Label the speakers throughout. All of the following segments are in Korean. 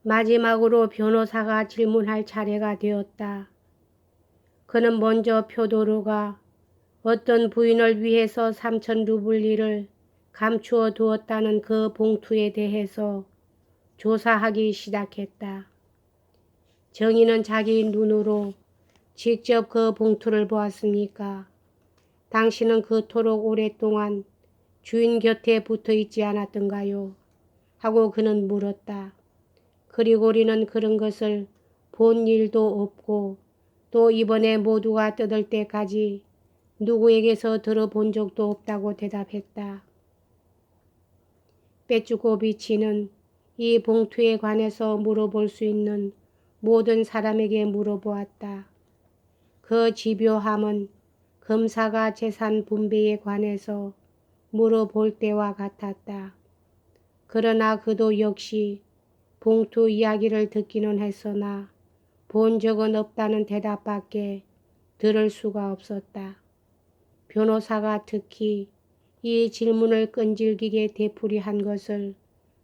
Speaker 1: 마지막으로 변호사가 질문할 차례가 되었다. 그는 먼저 표도르가 어떤 부인을 위해서 3천 루블리를 감추어 두었다는 그 봉투에 대해서 조사하기 시작했다. 정의는 자기 눈으로 직접 그 봉투를 보았습니까? 당신은 그토록 오랫동안 주인 곁에 붙어 있지 않았던가요? 하고 그는 물었다. 그리고리는 그런 것을 본 일도 없고 또 이번에 모두가 뜯을 때까지 누구에게서 들어본 적도 없다고 대답했다. 빼쭈고비치는 이 봉투에 관해서 물어볼 수 있는 모든 사람에게 물어보았다. 그 집요함은 검사가 재산 분배에 관해서 물어볼 때와 같았다. 그러나 그도 역시 봉투 이야기를 듣기는 했으나 본 적은 없다는 대답밖에 들을 수가 없었다. 변호사가 특히 이 질문을 끈질기게 되풀이한 것을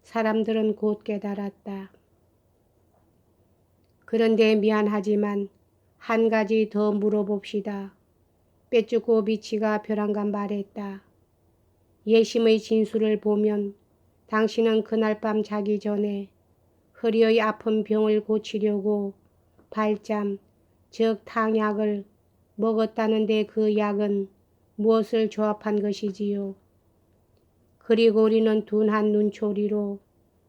Speaker 1: 사람들은 곧 깨달았다. 그런데 미안하지만 한 가지 더 물어봅시다. 빼쭈고비치가 벼랑간 말했다. 예심의 진술을 보면 당신은 그날 밤 자기 전에 허리의 아픈 병을 고치려고 발잠, 즉 탕약을 먹었다는데 그 약은 무엇을 조합한 것이지요? 그리고리는 둔한 눈초리로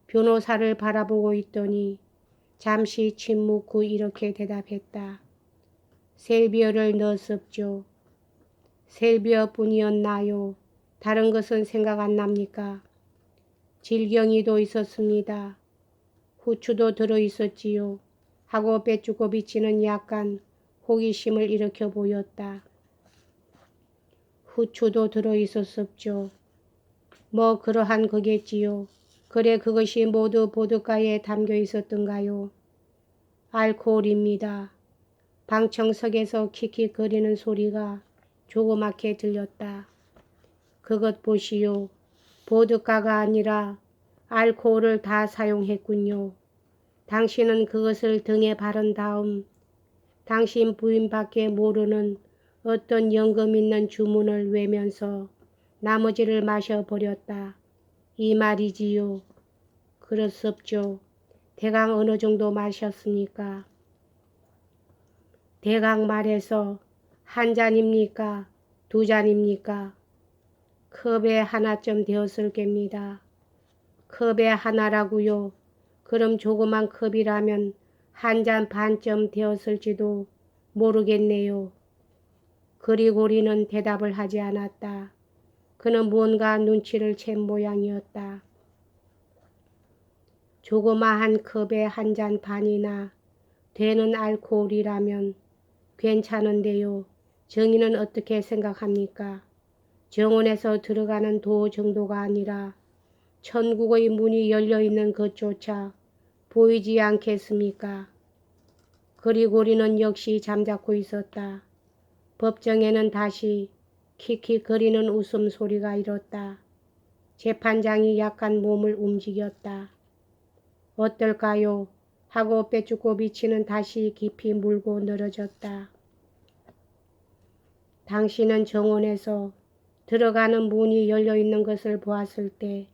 Speaker 1: 변호사를 바라보고 있더니 잠시 침묵 후 이렇게 대답했다. 셀비어를 넣었었죠. 셀비어뿐이었나요? 다른 것은 생각 안 납니까? 질경이도 있었습니다. 후추도 들어있었지요. 하고 빼쭈고비치는 약간 호기심을 일으켜 보였다. 후추도 들어있었었죠. 뭐 그러한 거겠지요. 그래 그것이 모두 보드카에 담겨 있었던가요? 알코올입니다. 방청석에서 킥킥거리는 소리가 조그맣게 들렸다. 그것 보시오. 보드카가 아니라 알코올을 다 사용했군요. 당신은 그것을 등에 바른 다음 당신 부인밖에 모르는 어떤 연금 있는 주문을 외면서 나머지를 마셔버렸다. 이 말이지요. 그렇습죠. 대강 어느 정도 마셨습니까? 대강 말해서 한 잔입니까? 두 잔입니까? 컵에 하나쯤 되었을 겁니다. 컵에 하나라고요. 그럼 조그만 컵이라면 한 잔 반쯤 되었을지도 모르겠네요. 그리고리는 대답을 하지 않았다. 그는 뭔가 눈치를 챈 모양이었다. 조그마한 컵에 한 잔 반이나 되는 알코올이라면 괜찮은데요. 정의는 어떻게 생각합니까? 정원에서 들어가는 도 정도가 아니라 천국의 문이 열려있는 것조차 보이지 않겠습니까? 그리고리는 역시 잠자코 있었다. 법정에는 다시 킥킥거리는 웃음소리가 일었다. 재판장이 약간 몸을 움직였다. 어떨까요? 하고 빼쭈고비치는 다시 깊이 물고 늘어졌다. 당신은 정원에서 들어가는 문이 열려있는 것을 보았을 때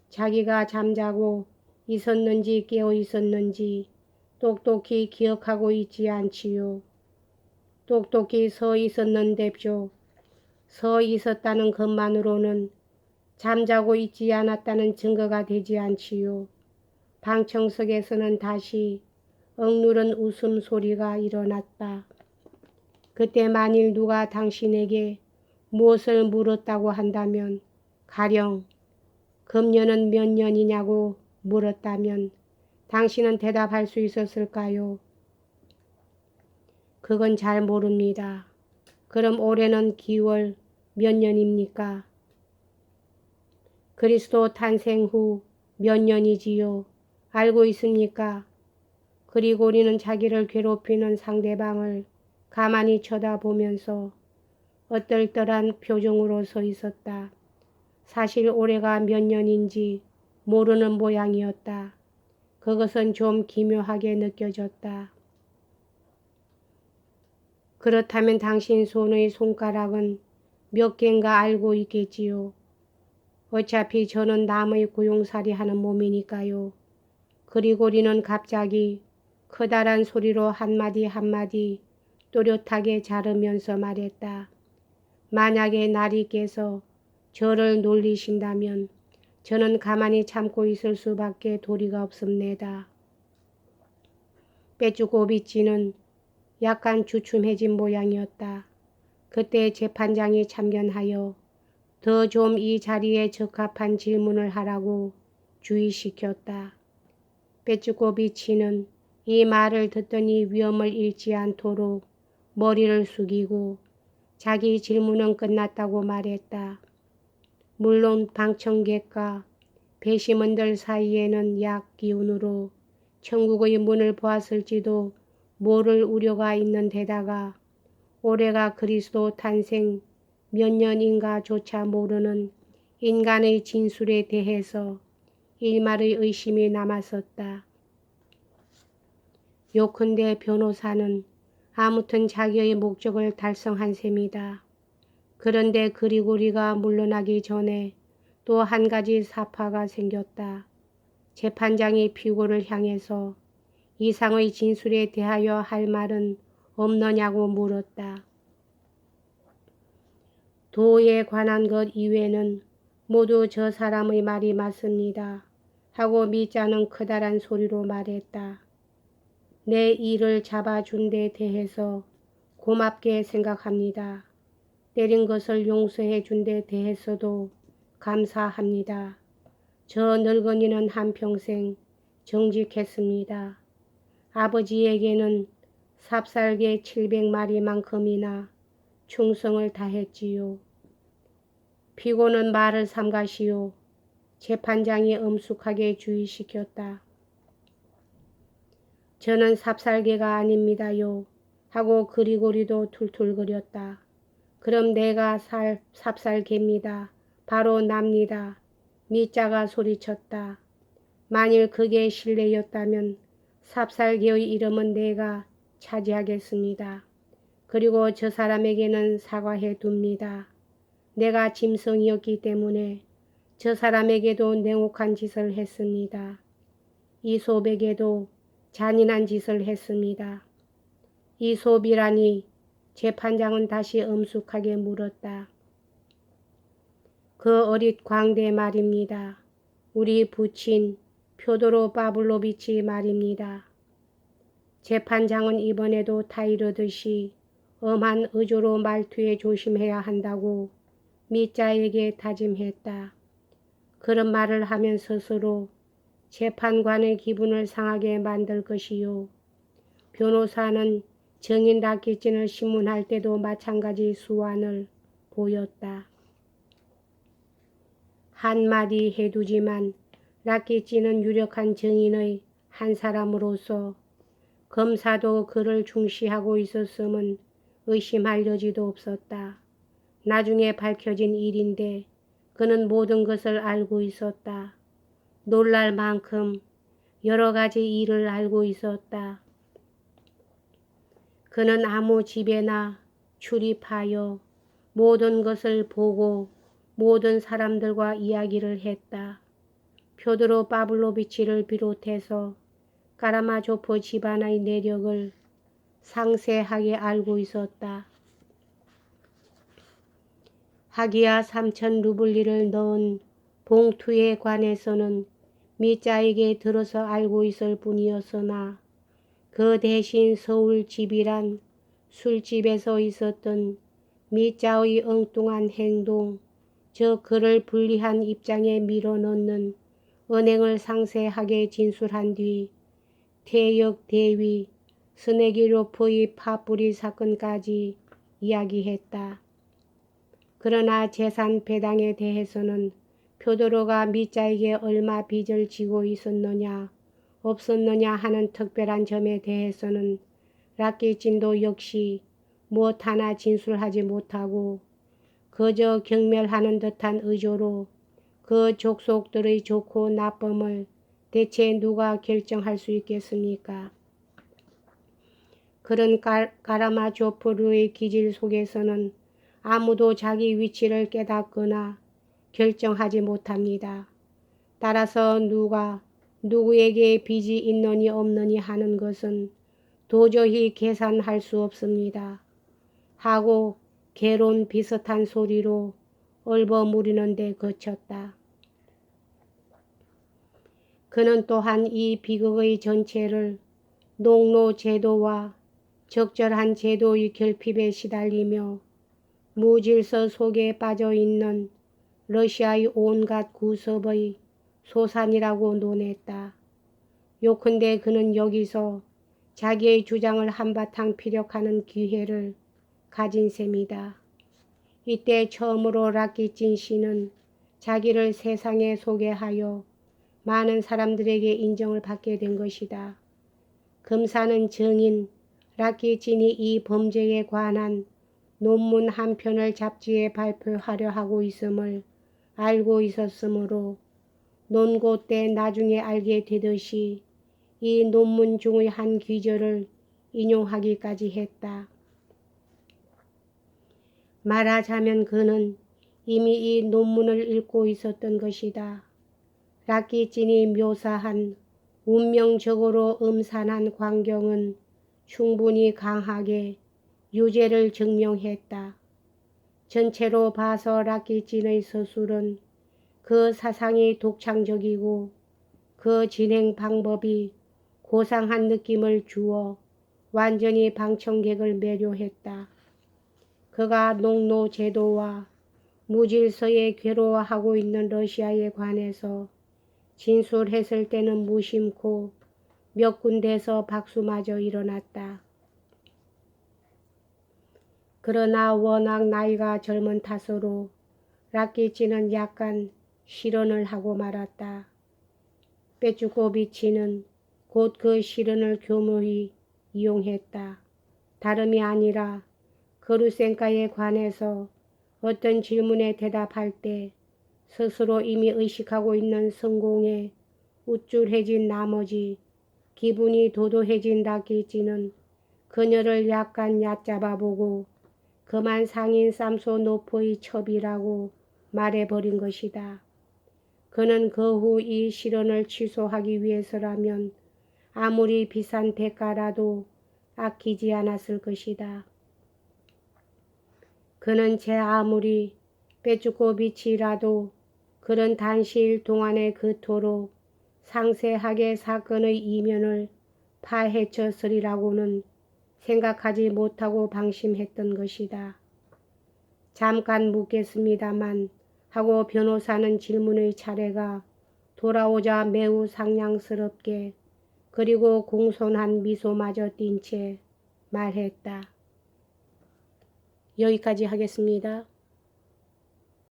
Speaker 1: 자기가 잠자고 있었는지 깨어 있었는지 똑똑히 기억하고 있지 않지요. 똑똑히 서 있었는데죠. 서 있었다는 것만으로는 잠자고 있지 않았다는 증거가 되지 않지요. 방청석에서는 다시 억누른 웃음소리가 일어났다. 그때 만일 누가 당신에게 무엇을 물었다고 한다면 가령 금년은 몇 년이냐고 물었다면 당신은 대답할 수 있었을까요? 그건 잘 모릅니다. 그럼 올해는 기월 몇 년입니까? 그리스도 탄생 후 몇 년이지요? 알고 있습니까? 그리고리는 자기를 괴롭히는 상대방을 가만히 쳐다보면서 어떨떨한 표정으로 서 있었다. 사실 올해가 몇 년인지 모르는 모양이었다. 그것은 좀 기묘하게 느껴졌다. 그렇다면 당신 손의 손가락은 몇 개인가 알고 있겠지요. 어차피 저는 남의 고용살이 하는 몸이니까요. 그리고리는 갑자기 커다란 소리로 한마디 한마디 또렷하게 자르면서 말했다. 만약에 나리께서 저를 놀리신다면 저는 가만히 참고 있을 수밖에 도리가 없습니다. 빼쭈고비치는 약간 주춤해진 모양이었다. 그때 재판장이 참견하여 더 좀 이 자리에 적합한 질문을 하라고 주의시켰다. 빼쭈고비치는 이 말을 듣더니 위험을 잃지 않도록 머리를 숙이고 자기 질문은 끝났다고 말했다. 물론 방청객과 배심원들 사이에는 약 기운으로 천국의 문을 보았을지도 모를 우려가 있는 데다가 올해가 그리스도 탄생 몇 년인가조차 모르는 인간의 진술에 대해서 일말의 의심이 남았었다. 요컨대 변호사는 아무튼 자기의 목적을 달성한 셈이다. 그런데 그리고리가 물러나기 전에 또 한 가지 사파가 생겼다. 재판장이 피고를 향해서 이상의 진술에 대하여 할 말은 없느냐고 물었다. 도에 관한 것 이외는 모두 저 사람의 말이 맞습니다. 하고 미자는 커다란 소리로 말했다. 내 일을 잡아준 데 대해서 고맙게 생각합니다. 때린 것을 용서해 준 데 대해서도 감사합니다. 저 늙은이는 한평생 정직했습니다. 아버지에게는 삽살개 700마리만큼이나 충성을 다했지요. 피고는 말을 삼가시오. 재판장이 엄숙하게 주의시켰다. 저는 삽살개가 아닙니다요. 하고 그리고리도 툴툴거렸다. 그럼 내가 삽살개입니다. 바로 납니다. 미자가 소리쳤다. 만일 그게 실례였다면 삽살개의 이름은 내가 차지하겠습니다. 그리고 저 사람에게는 사과해 둡니다. 내가 짐승이었기 때문에 저 사람에게도 냉혹한 짓을 했습니다. 이솝에게도 잔인한 짓을 했습니다. 이솝이라니 재판장은 다시 엄숙하게 물었다. 그 어릿 광대 말입니다. 우리 부친 표도로 파블로비치 말입니다. 재판장은 이번에도 타이르듯이 엄한 의조로 말투에 조심해야 한다고 미자에게 다짐했다. 그런 말을 하면 스스로 재판관의 기분을 상하게 만들 것이요. 변호사는 증인 라키진을 신문할 때도 마찬가지 수완을 보였다. 한마디 해두지만 라키진은 유력한 증인의 한 사람으로서 검사도 그를 중시하고 있었음은 의심할 여지도 없었다. 나중에 밝혀진 일인데 그는 모든 것을 알고 있었다. 놀랄 만큼 여러 가지 일을 알고 있었다. 그는 아무 집에나 출입하여 모든 것을 보고 모든 사람들과 이야기를 했다. 표드로 파블로비치를 비롯해서 까라마조프 집안의 내력을 상세하게 알고 있었다. 하기야 3,000 루블리를 넣은 봉투에 관해서는 미자에게 들어서 알고 있을 뿐이었으나 그 대신 서울 집이란 술집에서 있었던 미자의 엉뚱한 행동, 즉 그를 불리한 입장에 밀어넣는 은행을 상세하게 진술한 뒤 태역 대위 스네기로프의 파뿌리 사건까지 이야기했다. 그러나 재산 배당에 대해서는 표도로가 미자에게 얼마 빚을 지고 있었느냐 없었느냐 하는 특별한 점에 대해서는 라키진도 역시 무엇 하나 진술하지 못하고 그저 경멸하는 듯한 의조로 그 족속들의 좋고 나쁨을 대체 누가 결정할 수 있겠습니까? 그런 가라마조프르의 기질 속에서는 아무도 자기 위치를 깨닫거나 결정하지 못합니다. 따라서 누가 누구에게 빚이 있느니 없느니 하는 것은 도저히 계산할 수 없습니다. 하고 개론 비슷한 소리로 얼버무리는데 그쳤다. 그는 또한 이 비극의 전체를 농노 제도와 적절한 제도의 결핍에 시달리며 무질서 속에 빠져있는 러시아의 온갖 구섭의 소산이라고 논했다. 요컨대 그는 여기서 자기의 주장을 한바탕 피력하는 기회를 가진 셈이다. 이때 처음으로 라키친 씨는 자기를 세상에 소개하여 많은 사람들에게 인정을 받게 된 것이다. 검사는 증인 라키친이 이 범죄에 관한 논문 한 편을 잡지에 발표하려 하고 있음을 알고 있었으므로 논고 때 나중에 알게 되듯이 이 논문 중의 한 귀절을 인용하기까지 했다. 말하자면 그는 이미 이 논문을 읽고 있었던 것이다. 라키친이 묘사한 운명적으로 음산한 광경은 충분히 강하게 유죄를 증명했다. 전체로 봐서 라키친의 서술은 그 사상이 독창적이고 그 진행 방법이 고상한 느낌을 주어 완전히 방청객을 매료했다. 그가 농노 제도와 무질서에 괴로워하고 있는 러시아에 관해서 진술했을 때는 무심코 몇 군데서 박수마저 일어났다. 그러나 워낙 나이가 젊은 탓으로 라키친은 약간 실언을 하고 말았다. 빼주코비치는 곧 그 실언을 교묘히 이용했다. 다름이 아니라 거루센카에 관해서 어떤 질문에 대답할 때 스스로 이미 의식하고 있는 성공에 우쭐해진 나머지 기분이 도도해진 라키친은 그녀를 약간 얕잡아보고 그만 상인 삼소노프의 첩이라고 말해버린 것이다. 그는 그 후 이 실언을 취소하기 위해서라면 아무리 비싼 대가라도 아끼지 않았을 것이다. 그는 제 아무리 빼주코비치라도 그런 단시일 동안에 그토록 상세하게 사건의 이면을 파헤쳤으리라고는 생각하지 못하고 방심했던 것이다. 잠깐 묻겠습니다만 하고 변호사는 질문의 차례가 돌아오자 매우 상냥스럽게 그리고 공손한 미소마저 띤 채 말했다. 여기까지 하겠습니다.